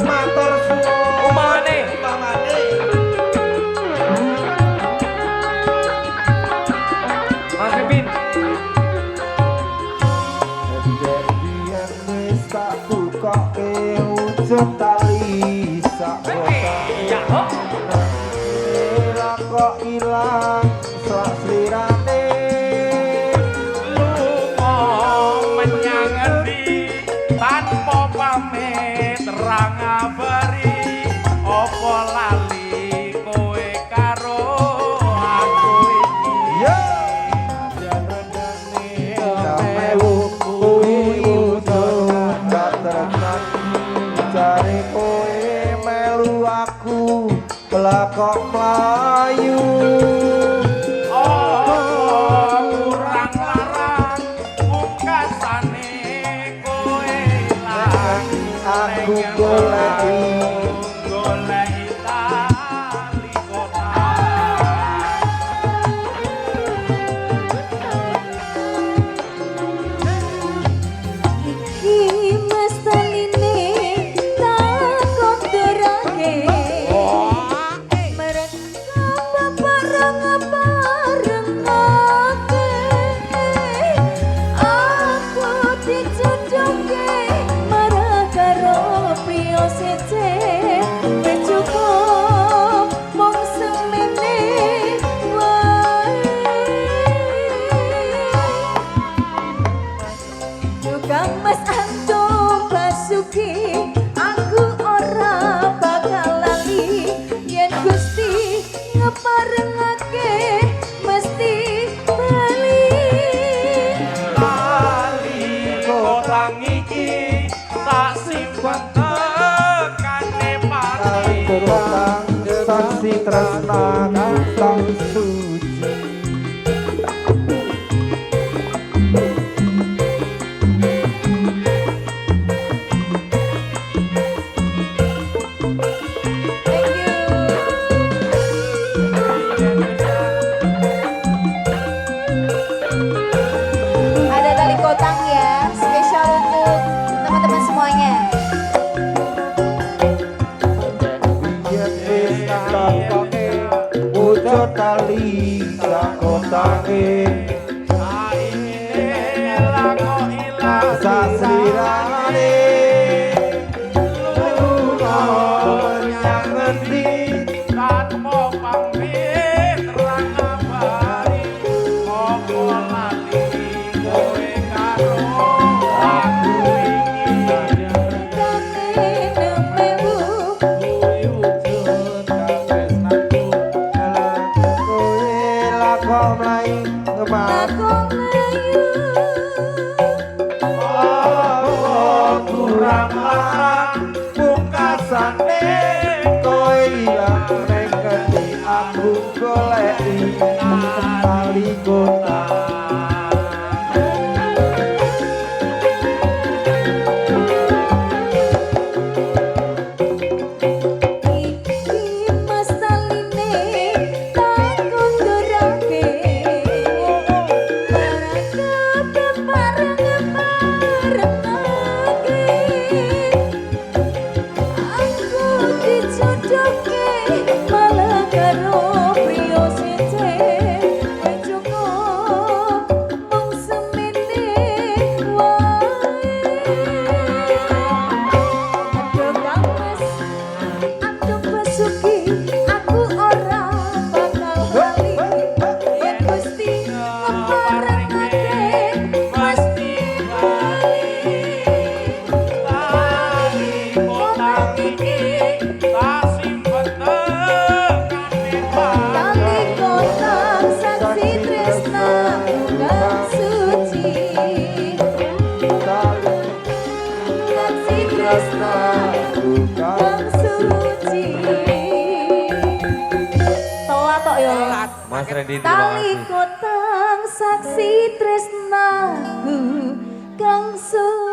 Matur suwun. Umane. Mas Pipin. Biyen wis tak bukoke ujung tali sak kota. Ya kok. Ora kok ilang sak slirane. Lunga menyang endi tanpa pamit terang ngabari apa lali kowe karo aku iki. Yo janane mewu kuwi ujung gak tenan cari kowe melu aku pelakok mlayu. Kurang larang pungkasane kowe ilang Aku goleki goleki tali kota. Iki mestaline tak kondorake mereka bareng-barengake aku dijodohke marah karo priya sece wis cukup mung semene wae. Tukang mas antum basuki aku ora bakal lali yen Gusti ngeparengake mesti bali. Tali kotang iki tak simpen tekane pati. Kotang saksi tresna kang suci. Thank you. Ada tali kotang ya, spesial untuk teman-teman semuanya. Biyen wis tak koke wujud tali sak kotake. Saiki lakok ilang Saslirane lunga menyang endi tanpa pamit terang ngabari apa lali kowe karo aku iki. Kane nemewu Kuwi wujud katresnaku. kowe lakon mlayu ngemat lakon layu. kurang larang pungkasane kowe ilang ning ngendi aku goleki tali kota. Iki mestaline tak kondorake mereka bareng-barengake aku dijodohke malah karo priya sece wis cukup mung semene wae. Tukang mas antum basuki aku ora bakal lali yen Gusti ngeparengake Mesti bali. Tali kotang iki tak simpen tekane pati. tali kotang saksi tresna kang suci saksi tresna kang suci. Telat tok yo. Mas Randy terima Tali kasih. kotang saksi tresnaku kang suci.